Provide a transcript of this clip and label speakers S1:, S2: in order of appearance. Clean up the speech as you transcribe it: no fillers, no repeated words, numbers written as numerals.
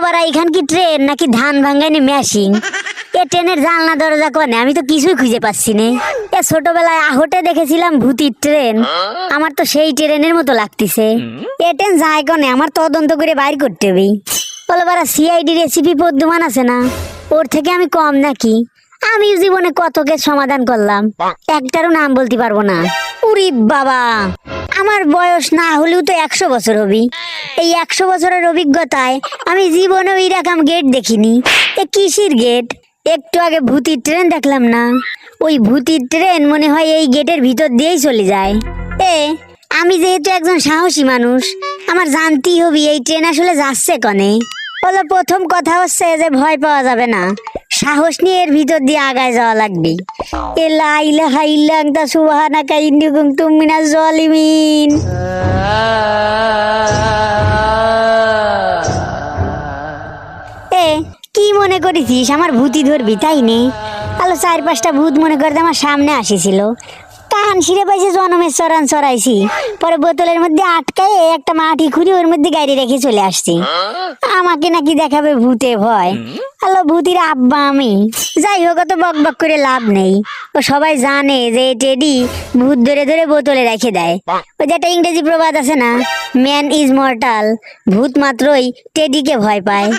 S1: বাড়া এখান কি ট্রেন নাকি ধান ভাঙ্গাইনি মেশিন? এ ট্রেনের জানলা দরজা কোনে? আমি তো কিছুই খুঁজে পাচ্ছি না। এ ছোটবেলায় আহটে দেখেছিলাম ভূতির ট্রেন, আমার তো সেই ট্রেনের মতো লাগতেছে। এ ট্রেন যায় কোনে? আমার তদন্ত করে বাইর করতে হবে। বলো বাড়া, সিআইডি রেসিপি পদ্মমান আছে না, ওর থেকে আমি কম নাকি? আমি জীবনে কত কেস সমাধান করলাম, একটারও নাম বলতে পারবো না। উরি বাবা, আমার বয়স না হলেও তো 100 বছর হবি। এই 100 বছরের অভিজ্ঞতায় আমি জীবনেও এরকম গেট দেখিনি। এ কিসির গেট? একটু আগে ভূতির ট্রেন দেখলাম না, ওই ভূতির ট্রেন মনে হয় এই গেটের ভিতর দিয়েই চলে যায়। এ আমি যেহেতু একজন সাহসী মানুষ, আমার জানতেই হবে এই ট্রেন আসলে যাচ্ছে কনে। বলো, প্রথম কথা হচ্ছে যে ভয় পাওয়া যাবে না, সাহস নিয়ে এর ভিতর দিয়ে আগায় যাওয়া লাগবে। এ লা ইলাহা ইল্লা আনতা সুবহানাকা ইন্নী কুনতু মিনাজ জালিমিন। এ কি মনে করেছিস আমার ভূতি ধরবি, তাই নে? আলো 4-5টা ভূত মনে করতে আমার সামনে আসিছিল, কান ছিঁড়ে পাইছে জনমের চরান চড়াইছি, পরে বোতলের মধ্যে আটকায় একটা মাটি খুঁড়ি ওর মধ্যে গাড়ি রেখে চলে আসছি। আমাকে নাকি দেখাবে ভূতে ভয়? আলো ভূতির আব্বা আমি। যাই হোক, অত বক বক করে লাভ নেই। ও সবাই জানে যে টেডি ভূত ধরে ধরে বোতলে রেখে দেয়। ওই যে একটা ইংরেজি প্রবাদ আছে না, ম্যান ইজ মর্টাল, ভূত মাত্রই টেডিকে ভয় পায়।